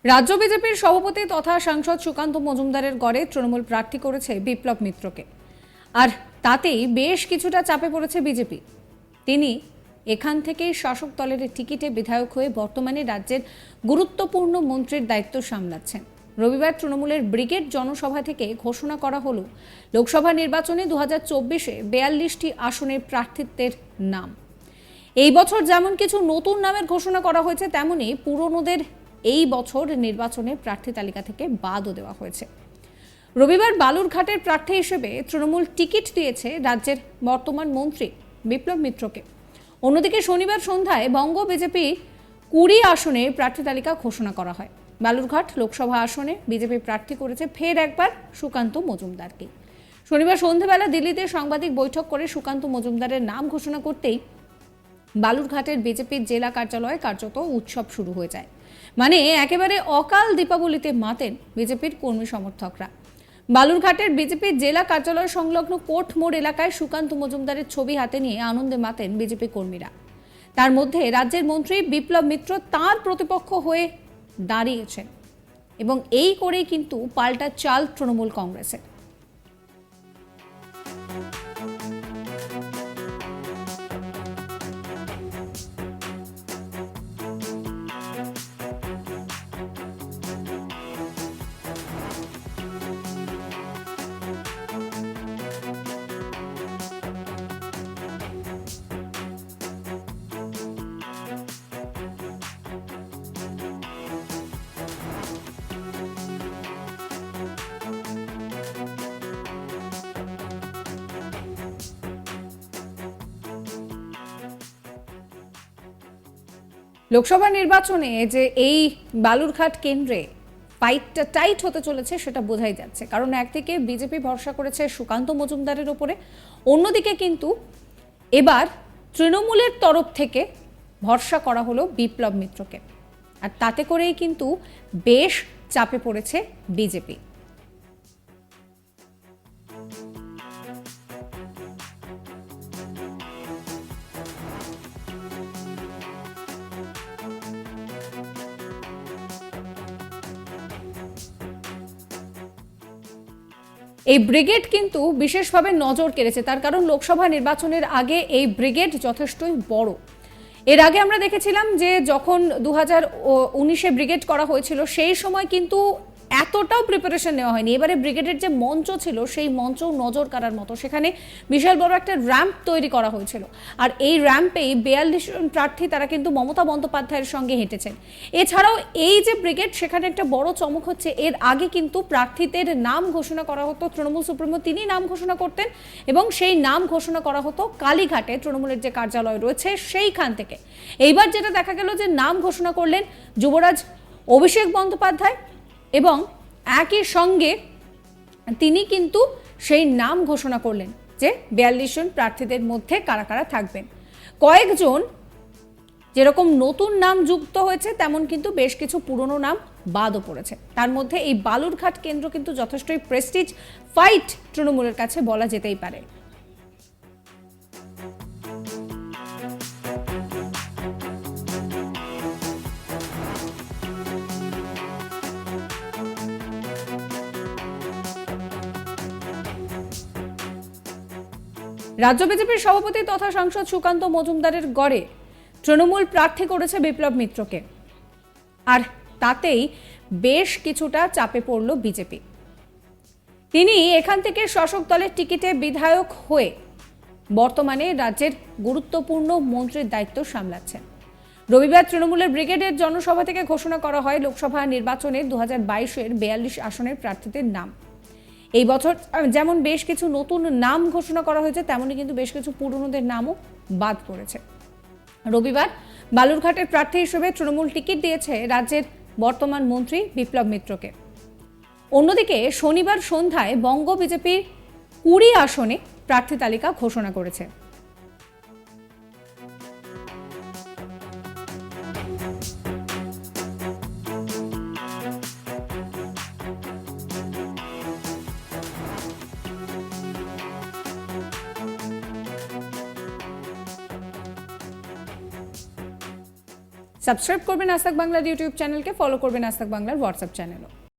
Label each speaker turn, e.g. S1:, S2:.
S1: রাজ্য বিজেপির সভাপতি তথা সাংসদ সুকান্ত মজুমদারের গড়ে তৃণমূল প্রার্থী করেছে বিপ্লব মিত্রকে। আর তাতেই বেশ কিছুটা চাপে পড়েছে বিজেপি। তিনি এখান থেকেই শাসক দলের টিকিটে বিধায়ক হয়ে বর্তমানে রাজ্যের গুরুত্বপূর্ণ মন্ত্রীর দায়িত্ব সামলাচ্ছেন। রবিবার তৃণমূলের ব্রিগেড জনসভা থেকে ঘোষণা করা হলো লোকসভা নির্বাচনে 2024-এ 42টি আসনের প্রার্থিত্বের নাম। এই বছর যেমন কিছু নতুন নামের ঘোষণা করা হয়েছে, তেমনি পুরনোদের এই বছর নির্বাচনে প্রার্থী তালিকা থেকে বাদও দেওয়া হয়েছে। রবিবার বালুরঘাটের প্রার্থী হিসেবে তৃণমূল টিকিট দিয়েছে রাজ্যের বর্তমান মন্ত্রী বিপ্লব মিত্রকে। অন্যদিকে শনিবার সন্ধ্যায় বঙ্গ বিজেপি 20 আসনে প্রার্থী তালিকা ঘোষণা করা হয়। বালুরঘাট লোকসভা আসনে বিজেপি প্রার্থী করেছে ফের একবার সুকান্ত মজুমদারকে। শনিবার সন্ধ্যাবেলা দিল্লিতে সাংবাদিক বৈঠক করে সুকান্ত মজুমদারের নাম ঘোষণা করতেই বালুরঘাটের বিজেপির জেলা কার্যালয়ে কার্যত উৎসব শুরু হয়ে যায়। মানে একেবারে অকাল দীপাবলিতে মাতেন বিজেপির কর্মী সমর্থকরা। বালুরঘাটের বিজেপির জেলা কার্যালয় সংলগ্ন কোর্ট মোড় এলাকায় সুকান্ত মজুমদারের ছবি হাতে নিয়ে আনন্দে মাতেন বিজেপি কর্মীরা। তার মধ্যে রাজ্যের মন্ত্রী বিপ্লব মিত্র তাঁর প্রতিপক্ষ হয়ে দাঁড়িয়েছেন এবং এই করেই কিন্তু পাল্টা চাল তৃণমূল কংগ্রেসের। লোকসভা নির্বাচনে যে এই বালুরঘাট কেন্দ্রে ফাইটটা টাইট হতে চলেছে সেটা বোঝাই যাচ্ছে, কারণ একদিকে বিজেপি ভরসা করেছে সুকান্ত মজুমদারের ওপরে, অন্যদিকে কিন্তু এবার তৃণমূলের তরফ থেকে ভরসা করা হলো বিপ্লব মিত্রকে। আর তাতে করেই কিন্তু বেশ চাপে পড়েছে বিজেপি। এই ব্রিগেড কিন্তু বিশেষভাবে নজর কেড়েছে, তার কারণ লোকসভা নির্বাচনের আগে এই ব্রিগেড যথেষ্টই বড়। এর আগে আমরা দেখেছিলাম যে যখন 2019-এ ব্রিগেড করা হয়েছিল সেই সময় কিন্তু এতটাও প্রিপারেশন নেওয়া হয়নি। এবারে ব্রিগেডের যে মঞ্চ ছিল সেই মঞ্চ নজর কাড়ার মতো, সেখানে বিশাল বড় একটা র্যাম্প তৈরি করা হয়েছিল। আর এই র্যাম্পেই 42 জন প্রার্থী তারা কিন্তু মমতা বন্দ্যোপাধ্যায়ের সঙ্গে হেঁটেছেন। এছাড়াও এই যে ব্রিগেড, সেখানে একটা বড় চমক হচ্ছে, এর আগে কিন্তু প্রার্থীদের নাম ঘোষণা করা হতো তৃণমূল সুপ্রিমো তিনি নাম ঘোষণা করতেন এবং সেই নাম ঘোষণা করা হতো কালীঘাটে তৃণমূলের যে কার্যালয় রয়েছে সেইখান থেকে। এইবার যেটা দেখা গেল যে নাম ঘোষণা করলেন যুবরাজ অভিষেক বন্দ্যোপাধ্যায় এবং একই সঙ্গে তিনি কিন্তু সেই নাম ঘোষণা করলেন যে 42 জন প্রার্থীদের মধ্যে কারা কারা থাকবেন। কয়েকজন যেরকম নতুন নাম যুক্ত হয়েছে, তেমন কিন্তু বেশ কিছু পুরনো নাম বাদও পড়েছে। তার মধ্যে এই বালুরঘাট কেন্দ্র কিন্তু যথেষ্টই প্রেস্টিজ ফাইট তৃণমূলের কাছে বলা যেতেই পারে। রাজ্য বিজেপির সভাপতি তথা সাংসদ সুকান্ত মজুমদারের গড়ে তৃণমূল প্রার্থী করেছে বিপ্লব মিত্রকে। আর তাতেই বেশ কিছুটা চাপে পড়ল বিজেপি। তিনি এখান থেকে শাসক দলের টিকিটে বিধায়ক হয়ে বর্তমানে রাজ্যের গুরুত্বপূর্ণ মন্ত্রীর দায়িত্ব সামলাচ্ছেন। রবিবার তৃণমূলের ব্রিগেডের জনসভা থেকে ঘোষণা করা হয় লোকসভা নির্বাচনে 2022-এর 42 আসনের প্রার্থীদের নাম। এই বছর যেমন বেশ কিছু নতুন নাম ঘোষণা করা হয়েছে, তেমনই কিন্তু বেশ কিছু পুরনোদের নামও বাদ পড়েছে। রবিবার বালুরঘাটের প্রার্থী হিসেবে তৃণমূল টিকিট দিয়েছে রাজ্যের বর্তমান মন্ত্রী বিপ্লব মিত্রকে। অন্যদিকে শনিবার সন্ধ্যায় বঙ্গ বিজেপির 20 আসনে প্রার্থী তালিকা ঘোষণা করেছে। সাবস্ক্রাইব করবেন আজ তাক বাংলার ইউটিউব চ্যানেলকে, ফলো করবেন আজ তাক বাংলার হোয়াটসঅ্যাপ চ্যানেলও।